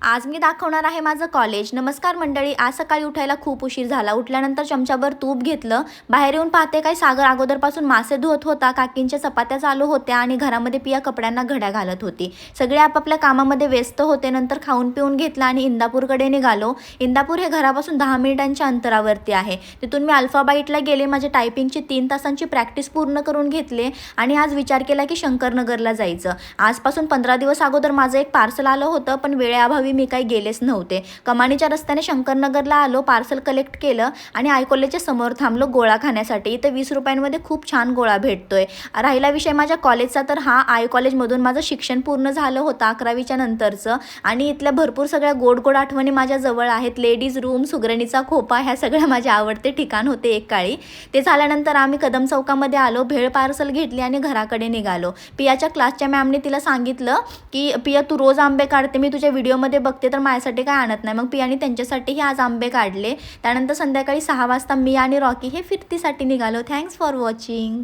आज मी दाखवणार आहे माझं कॉलेज। नमस्कार मंडळी, आज सकाळी उठायला खूप उशीर झाला। उठल्यानंतर चमचाभर तूप घेतलं। बाहेर येऊन पाहते काय सागर अगोदरपासून मासे धुवत होता, काकींच्या चपात्या चालू होत्या आणि घरामध्ये पिया कपड्यांना घड्या घालत होती। सगळे आपापल्या कामामध्ये व्यस्त होते। नंतर खाऊन पिऊन घेतला आणि इंदापूरकडे निघालो। इंदापूर हे घरापासून 10 मिनिटांच्या अंतरावरती आहे। तिथून मी अल्फाबाईटला गेले, माझे टायपिंगची 3 तासांची प्रॅक्टिस पूर्ण करून घेतले आणि आज विचार केला की शंकरनगरला जायचं। आजपासून 15 दिवस अगोदर माझं एक पार्सल आलं होतं, पण वेळेअभावी मी काही गेलेच नव्हते। कमानीच्या रस्त्याने शंकरनगरला आलो, पार्सल कलेक्ट केलं आणि आय कॉलेजच्या समोर थांबलो गोळा खाण्यासाठी। इथे 20 रुपयांमध्ये खूप छान गोळा भेटतोय। राहिला विषय माझ्या कॉलेजचा, तर हा आय कॉलेजमधून माझं शिक्षण पूर्ण झालं होतं 11वीच्या नंतरचं आणि इथल्या भरपूर सगळ्या गोड गोड आठवणी माझ्या जवळ आहेत। लेडीज रूम, सुगरणीचा खोपा, ह्या सगळ्या माझे आवडते ठिकाण होते एक काळी। ते झाल्यानंतर आम्ही कदम चौकामध्ये आलो, भेळ पार्सल घेतली आणि घराकडे निघालो। पियाच्या क्लासच्या मॅमने तिला सांगितलं की पिया तू रोज आंबे काढते, मी तुझ्या व्हिडिओमध्ये बघते, तर माझ्यासाठी काय आणत नाही। मग पियाने त्यांच्यासाठीही आज आंबे काढले। त्यानंतर संध्याकाळी 6 वाजता मी आणि रॉकी हे फिरतीसाठी निघालो। Thanks for watching.